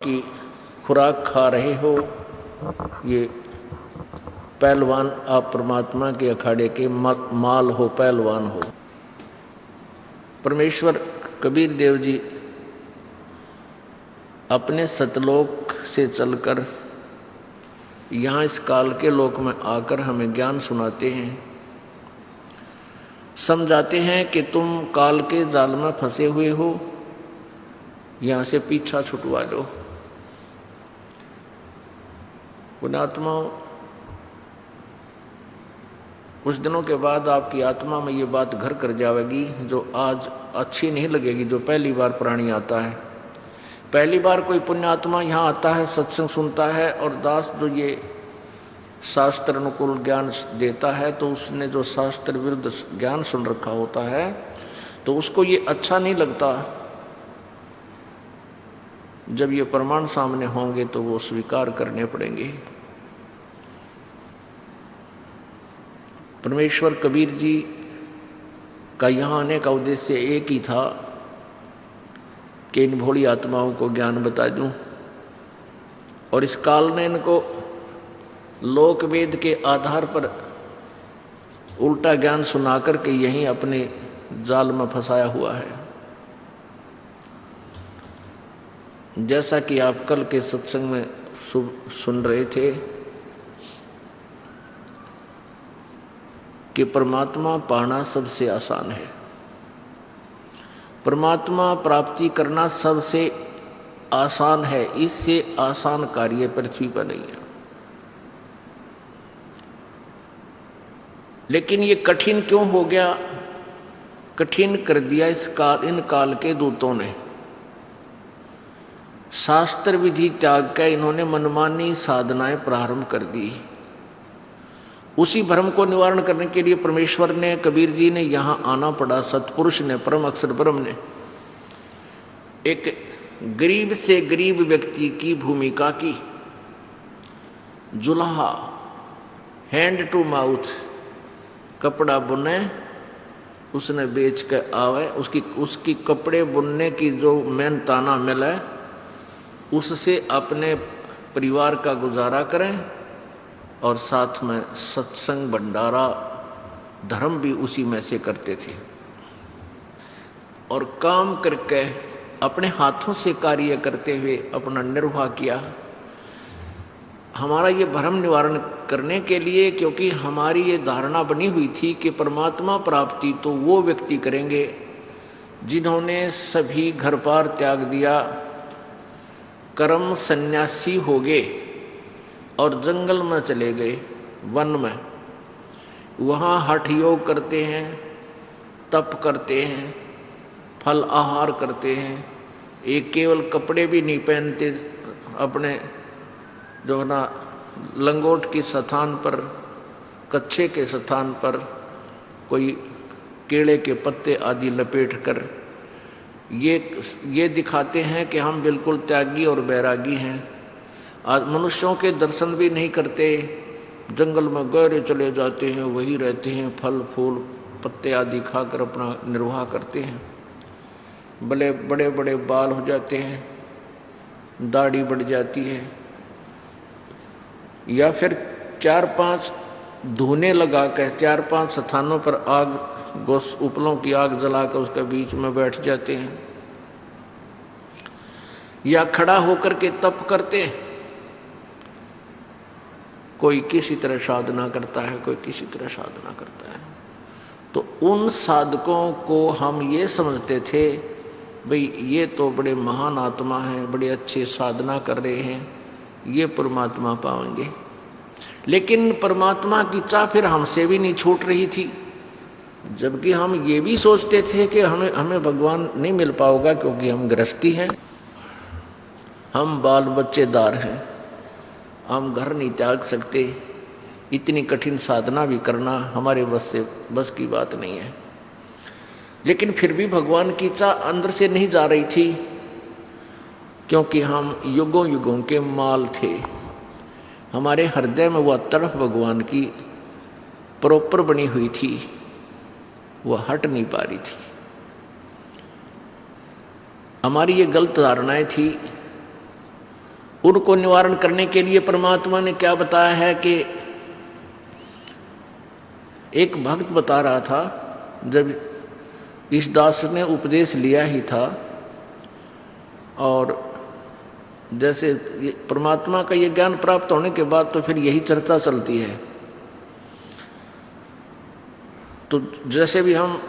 की खुराक खा रहे हो, ये पहलवान आप परमात्मा के अखाड़े के माल हो, पहलवान हो। परमेश्वर कबीर देव जी अपने सतलोक से चलकर यहाँ इस काल के लोक में आकर हमें ज्ञान सुनाते हैं, समझाते हैं कि तुम काल के जाल में फंसे हुए हो, यहाँ से पीछा छुटवा लो। पुण्यात्माओं, कुछ दिनों के बाद आपकी आत्मा में ये बात घर कर जाएगी जो आज अच्छी नहीं लगेगी, जो पहली बार प्राणी आता है। पहली बार कोई पुण्यात्मा यहाँ आता है, सत्संग सुनता है और दास जो ये शास्त्र अनुकूल ज्ञान देता है, तो उसने जो शास्त्र विरुद्ध ज्ञान सुन रखा होता है तो उसको ये अच्छा नहीं लगता। जब ये प्रमाण सामने होंगे तो वो स्वीकार करने पड़ेंगे। परमेश्वर कबीर जी का यहाँ आने का उद्देश्य एक ही था कि इन भोली आत्माओं को ज्ञान बता दूं, और इस काल ने इनको लोकवेद के आधार पर उल्टा ज्ञान सुना करके यहीं अपने जाल में फंसाया हुआ है। जैसा कि आप कल के सत्संग में सुन रहे थे कि परमात्मा पाना सबसे आसान है, परमात्मा प्राप्ति करना सबसे आसान है, इससे आसान कार्य पृथ्वी पर नहीं है। लेकिन ये कठिन क्यों हो गया? कठिन कर दिया इन काल के दूतों ने। शास्त्र विधि त्याग कर इन्होंने मनमानी साधनाएं प्रारंभ कर दी। उसी भ्रम को निवारण करने के लिए परमेश्वर ने, कबीर जी ने यहाँ आना पड़ा। सतपुरुष ने, परम अक्षर ब्रह्म ने एक गरीब से गरीब व्यक्ति की भूमिका की। जुल्हा, हैंड टू माउथ, कपड़ा बुने, उसने बेच के आवे, उसकी कपड़े बुनने की जो मेहनताना मिले उससे अपने परिवार का गुजारा करें, और साथ में सत्संग, भंडारा, धर्म भी उसी में से करते थे। और काम करके अपने हाथों से कार्य करते हुए अपना निर्वाह किया। हमारा ये भ्रम निवारण करने के लिए, क्योंकि हमारी ये धारणा बनी हुई थी कि परमात्मा प्राप्ति तो वो व्यक्ति करेंगे जिन्होंने सभी घर पार त्याग दिया, कर्म सन्यासी हो गए और जंगल में चले गए, वन में। वहाँ हठ योग करते हैं, तप करते हैं, फल आहार करते हैं। एक केवल कपड़े भी नहीं पहनते, अपने जो है ना लंगोट के स्थान पर, कच्छे के स्थान पर कोई केले के पत्ते आदि लपेट कर ये दिखाते हैं कि हम बिल्कुल त्यागी और बैरागी हैं। आज मनुष्यों के दर्शन भी नहीं करते, जंगल में गहरे चले जाते हैं, वही रहते हैं, फल फूल पत्ते आदि खाकर अपना निर्वाह करते हैं। बड़े बड़े बड़े बाल हो जाते हैं, दाढ़ी बढ़ जाती है, या फिर 4-5 धूने लगा कर 4-5 स्थानों पर आग, गोस उपलों की आग जलाकर उसके बीच में बैठ जाते हैं, या खड़ा होकर के तप करते हैं। कोई किसी तरह साधना करता है, कोई किसी तरह साधना करता है। तो उन साधकों को हम ये समझते थे भाई ये तो बड़े महान आत्मा हैं, बड़े अच्छे साधना कर रहे हैं, ये परमात्मा पाएंगे। लेकिन परमात्मा की चाह फिर हमसे भी नहीं छूट रही थी, जबकि हम ये भी सोचते थे कि हमें भगवान नहीं मिल पाएगा, क्योंकि हम गृहस्थी हैं, हम बाल बच्चेदार हैं, हम घर नहीं त्याग सकते, इतनी कठिन साधना भी करना हमारे बस की बात नहीं है। लेकिन फिर भी भगवान की चाह अंदर से नहीं जा रही थी, क्योंकि हम युगों युगों के माल थे। हमारे हृदय में वह तड़फ भगवान की प्रॉपर बनी हुई थी, वह हट नहीं पा रही थी। हमारी ये गलत धारणाएं थी उनको निवारण करने के लिए परमात्मा ने क्या बताया है कि एक भक्त बता रहा था, जब इस दास ने उपदेश लिया ही था और जैसे परमात्मा का ये ज्ञान प्राप्त होने के बाद तो फिर यही चर्चा चलती है। तो जैसे भी हम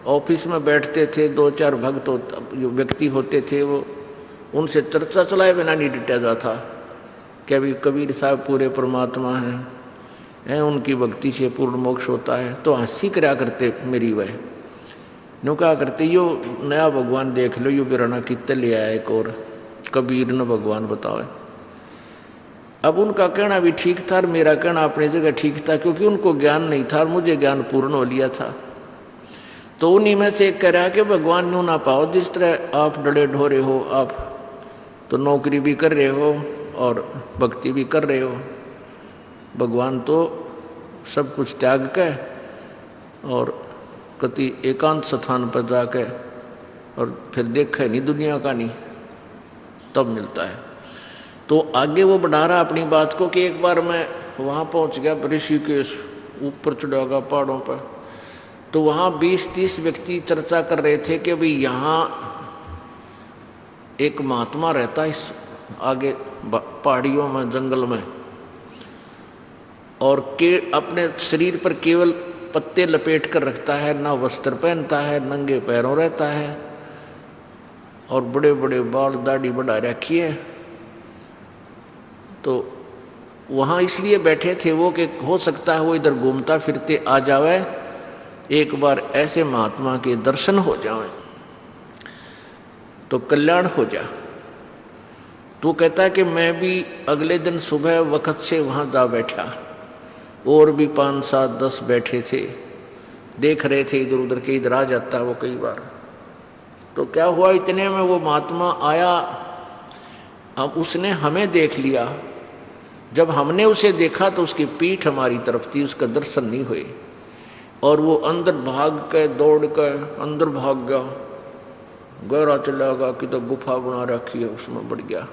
ऑफिस में बैठते थे, 2-4 भक्त जो व्यक्ति होते थे, वो उनसे चर्चा चलाए बिना नहीं डिटा जाता कि अभी कबीर साहब पूरे परमात्मा हैं, उनकी भक्ति से पूर्ण मोक्ष होता है। तो हंसी करा करते मेरी वह नो कहा करते, यो नया भगवान देख लो, यो बिराना कितने ले आया एक और कबीर न भगवान बताओ। अब उनका कहना भी ठीक था और मेरा कहना अपनी जगह ठीक था, क्योंकि उनको ज्ञान नहीं था और मुझे ज्ञान पूर्ण हो लिया था। तो उन्हीं में से एक कह रहा कि भगवान न्यू ना पाओ, जिस तरह आप डरे ढोरे हो, आप तो नौकरी भी कर रहे हो और भक्ति भी कर रहे हो, भगवान तो सब कुछ त्याग के और कति एकांत स्थान पर जाके और फिर देखा नहीं दुनिया का नहीं, तब मिलता है। तो आगे वो बढ़ा रहा अपनी बात को कि एक बार मैं वहाँ पहुँच गया ऋषिकेश, ऊपर चढ़ा गया पहाड़ों पर। तो वहाँ 20-30 व्यक्ति चर्चा कर रहे थे कि भाई यहाँ एक महात्मा रहता है इस आगे पहाड़ियों में, जंगल में, और के अपने शरीर पर केवल पत्ते लपेट कर रखता है, ना वस्त्र पहनता है, नंगे पैरों रहता है और बड़े बड़े बाल दाढ़ी बढ़ा रखी है। तो वहाँ इसलिए बैठे थे वो कि हो सकता है वो इधर घूमता फिरते आ जावे, एक बार ऐसे महात्मा के दर्शन हो जाए तो कल्याण हो जा। तो कहता है कि मैं भी अगले दिन सुबह वक्त से वहाँ जा बैठा, और भी 5-7-10 बैठे थे, देख रहे थे इधर उधर के, इधर आ जाता है वो कई बार। तो क्या हुआ, इतने में वो महात्मा आया। अब उसने हमें देख लिया, जब हमने उसे देखा तो उसकी पीठ हमारी तरफ थी, उसका दर्शन नहीं हुए और वो अंदर भाग के दौड़ कर अंदर भाग गया, गहरा चला गया कि तो गुफा बना रखी है उसमें बढ़ गया।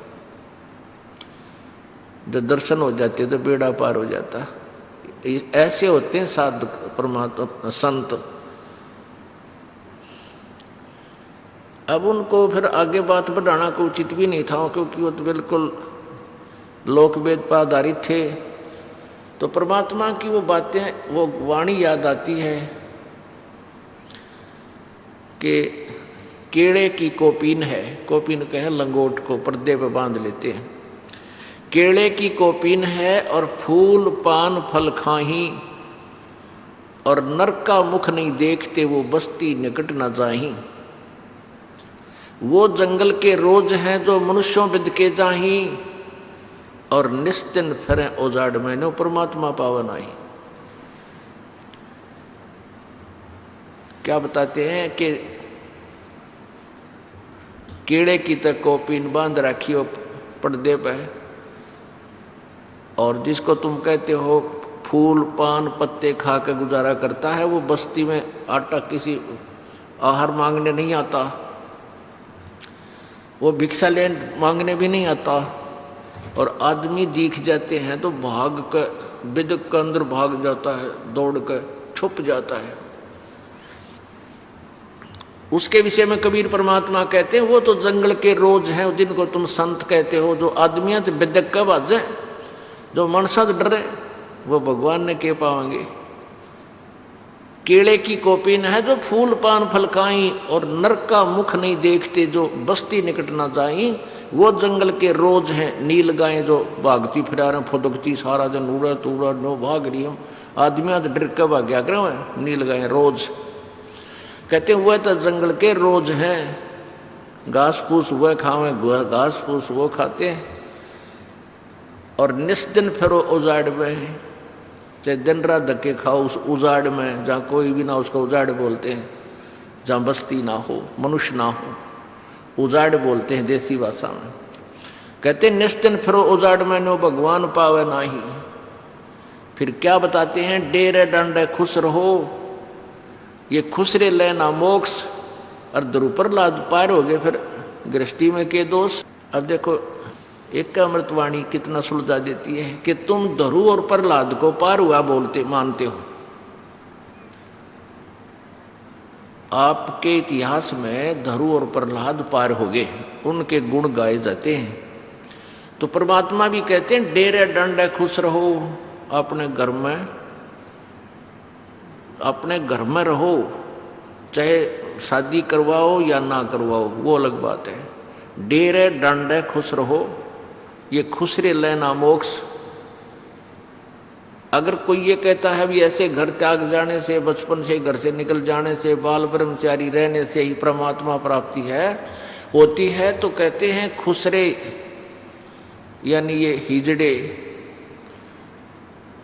जब दर्शन हो जाते तो बेड़ा पार हो जाता। ऐसे होते हैं साधु परमात्मा संत। अब उनको फिर आगे बात बढ़ाना को उचित भी नहीं था, क्योंकि वो तो बिल्कुल लोकवेद पर आधारित थे। तो परमात्मा की वो बातें, वो वाणी याद आती है कि केड़े की कोपीन है, कोपीन कहे लंगोट को पर्दे पे बांध लेते हैं, केड़े की कोपीन है और फूल पान फल खाही, और नरक का मुख नहीं देखते वो बस्ती निकट न जाही। वो जंगल के रोज हैं जो मनुष्यों बिद के जाही, और निस्तिन फिरे उजाड़ में नो परमात्मा पावन आई। क्या बताते हैं कि कीड़े की तक कोपीन बांध रखी हो पर्दे पे, और जिसको तुम कहते हो फूल पान पत्ते खा के गुजारा करता है, वो बस्ती में आटा किसी आहार मांगने नहीं आता, वो भिक्षा लेन मांगने भी नहीं आता, और आदमी दिख जाते हैं तो भाग कर बिदक के अंदर भाग जाता है, दौड़ कर छुप जाता है। उसके विषय में कबीर परमात्मा कहते हैं वो तो जंगल के रोज हैं, जिनको तुम संत कहते हो, जो आदमियां तो बिदक का बाजे, जो मनसा डरे, वो भगवान ने के पाएंगे। केले की कोपीन है जो फूल पान फल खाई, और नरक का मुख नहीं देखते जो बस्ती निकट ना जाई। वो जंगल के रोज हैं नील गायें जो भागती फिरा रहे फुदकती सारा दिन, उड़ा तूड़ा नो भाग रही हम, आदमियां तो डर के भाग्या करें, नील गायें रोज कहते हुए तो जंगल के रोज हैं, घास फूस वह खावे, घास फूस वो खाते हैं, और निस्दिन फिरो उजाड़ में, चाहे दिन रात धक्के खाओ उस उजाड़ में, जहाँ कोई भी ना उसको उजाड़ बोलते हैं, जहाँ बस्ती ना हो मनुष्य ना हो, उजाड़ बोलते हैं देसी भाषा में। कहते निस्दिन फिरो उजाड़ में नो भगवान पावे नाही। फिर क्या बताते हैं, डेरे डंडे खुश रहो, ये खुश रे लेना मोक्ष, और द्रुपर लाद पार हो गए फिर गृहस्थी में के दोष। अब देखो एक का अमृतवाणी कितना सुलझा देती है कि तुम धरु और प्रहलाद को पार हुआ बोलते मानते हो। आपके इतिहास में धरु और प्रहलाद पार हो गए, उनके गुण गाए जाते हैं। तो परमात्मा भी कहते हैं डेरे डंडे खुश रहो, अपने घर में रहो, चाहे शादी करवाओ या ना करवाओ वो अलग बात है। डेरे डंडे खुश रहो, ये खुश रे लेना मोक्ष। अगर कोई ये कहता है भी ऐसे घर त्याग जाने से, बचपन से घर से निकल जाने से, बाल ब्रह्मचारी रहने से ही परमात्मा प्राप्ति होती है, तो कहते हैं खुसरे यानी ये हिजड़े,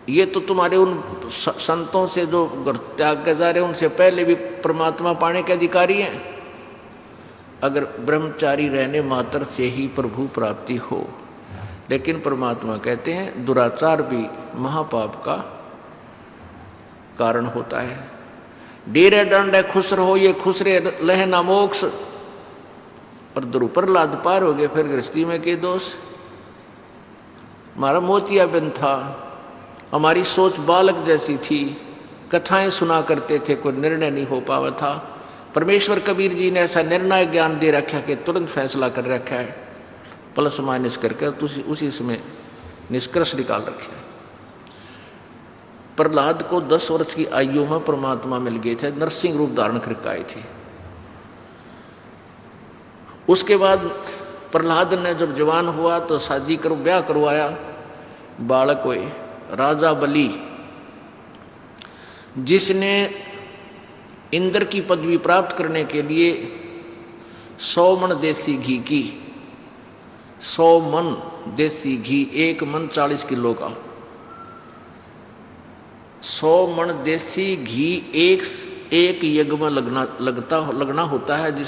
ये तो तुम्हारे उन संतों से जो घर त्याग के जा रहे उनसे पहले भी परमात्मा पाने के अधिकारी हैं। अगर ब्रह्मचारी रहने मात्र से ही प्रभु प्राप्ति हो, लेकिन परमात्मा कहते हैं दुराचार भी महापाप का कारण होता है। डेरे डंडे खुश रहो, ये खुश रे लहना मोक्ष। और ध्रुव प्रहलाद पार हो गए, फिर गृहस्थी में के दोष। हमारा मोतिया बिन था, हमारी सोच बालक जैसी थी, कथाएं सुना करते थे, कोई निर्णय नहीं हो पावा था। परमेश्वर कबीर जी ने ऐसा निर्णय ज्ञान दे रखा कि तुरंत फैसला कर रखा है, प्लस माइनस करके उसी समय निष्कर्ष निकाल रखे। प्रहलाद को 10 वर्ष की आयु में परमात्मा मिल गए थे, नरसिंह रूप धारण करके आए थे। उसके बाद प्रहलाद ने जब जवान हुआ तो शादी करो ब्याह करवाया, बालक हुए। राजा बलि जिसने इंद्र की पदवी प्राप्त करने के लिए 100 मन देसी घी की, 100 मन देसी घी, 1 मन 40 किलो का, 100 मन देसी घी एक यज्ञ में लगना होता है, जिसमें